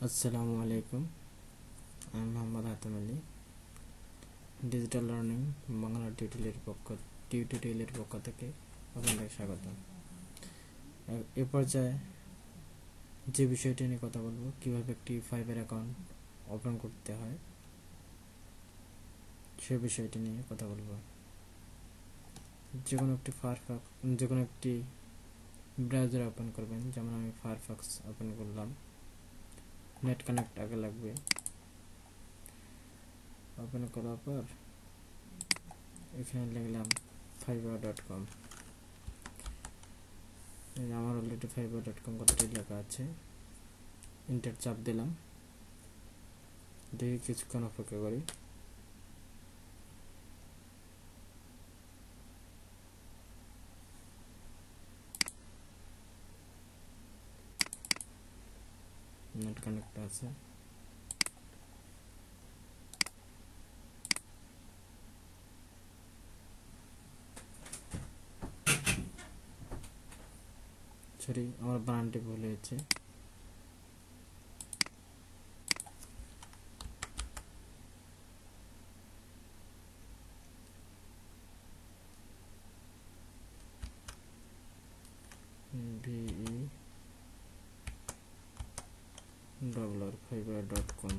আসসালামু আলাইকুম, আমি মোহাম্মদ হাতেম আলী। ডিজিটাল লার্নিং বাংলা টিউটোরিয়ালের পক্ষ থেকে আপনাদের স্বাগত। এ পর্যায়ে যে বিষয়টি নিয়ে কথা বলবো, কিভাবে একটি ফাইবার অ্যাকাউন্ট ওপেন করতে হয় সে বিষয়টি নিয়ে কথা বলবো। যে কোনো একটি ব্রাউজার ওপেন করবেন, যেমন আমি ফায়ারফক্স ওপেন করলাম। নেট কানেক্ট আগে লাগবে। ওপেন করার পর এখানে লিখলাম fiverr.com। আমার অলরেডি fiverr.com কথাটি লেখা আছে। এন্টার চাপ দিলাম, দেখি কিছুক্ষণ অপেক্ষা করি। নেট কানেক্ট আছে। সরি, আমার বানানটি ভুল হয়েছে। fiverr.com।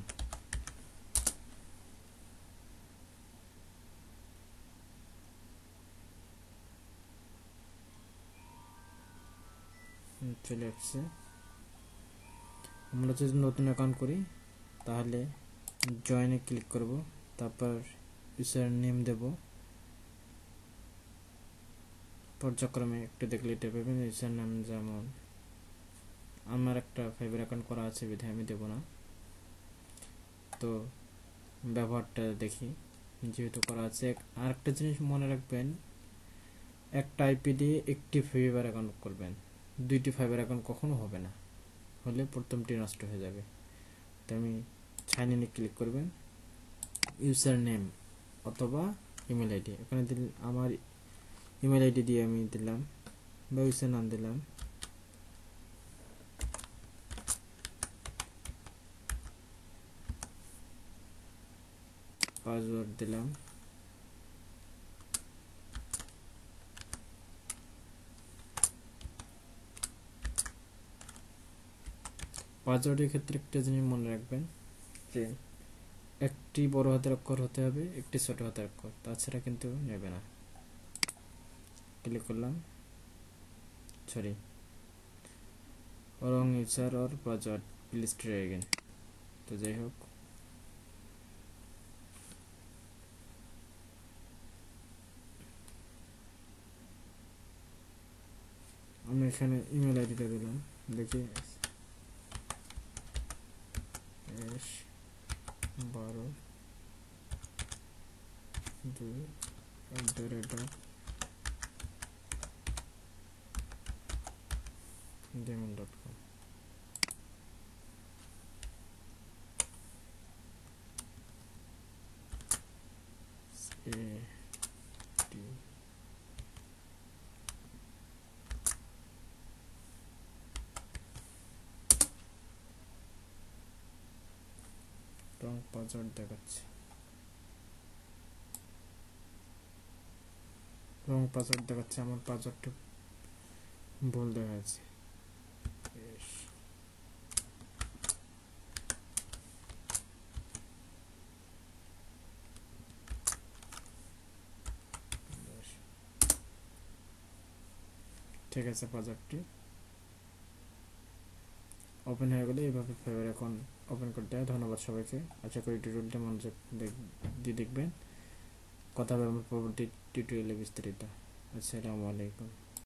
চলে আসছে। আমরা যদি নতুন অ্যাকাউন্ট করি তাহলে জয়েনে ক্লিক করব, তারপর ইউজার নেম দেব। পর্যায়ক্রমে একটু দেখলে এটা পাবেন ইউজার নেম। যেমন আমার একটা ফাইবার অ্যাকাউন্ট করা আছে বিধায় আমি দেব না, তো ব্যবহারটা দেখি যেহেতু করা আছে। আর একটা জিনিস মনে রাখবেন, একটা আইপি দিয়ে একটি ফাইবার অ্যাকাউন্ট করবেন, দুইটি ফাইবার অ্যাকাউন্ট কখনো হবে না, হলে প্রথমটি নষ্ট হয়ে যাবে। তো আমি সাইন ইনে ক্লিক করবেন, ইউজার নেম অথবা ইমেল আইডি। এখানে আমার ইমেল আইডি দিয়ে আমি দিলাম বা ইউজার নাম দিলাম। পাসওয়ার্ড দিলাম। পাসওয়ার্ডের ক্ষেত্রে একটা জিনিস মনে রাখবেন যে একটি বড় হাতের অক্ষর হতে হবে, একটি ছোট হাতের অক্ষর, তাছাড়া কিন্তু নেবে না। ক্লিক করলাম। Sorry, wrong user or password please try again. তো যাই হোক, আমি এখানে ইমেল আইডিটা দিলাম, দেখি 12/2@gmail.com। রং পাসওয়ার্ড দেখাচ্ছে, আমার পাসওয়ার্ডটা ভুল দেখাচ্ছে। ঠিক আছে, পাসওয়ার্ডটি ওপেন হয়ে গেলে এইভাবে ফাইবার অ্যাকাউন্ট ওপেন করতে হয়। ধন্যবাদ সবাইকে। আশা করি টিউটোরিয়ালটা মনোযোগ দিয়ে দেখবেন। কথা হবে আমার পরবর্তী টিউটোরিয়ালে বিস্তারিত। আসসালামু আলাইকুম।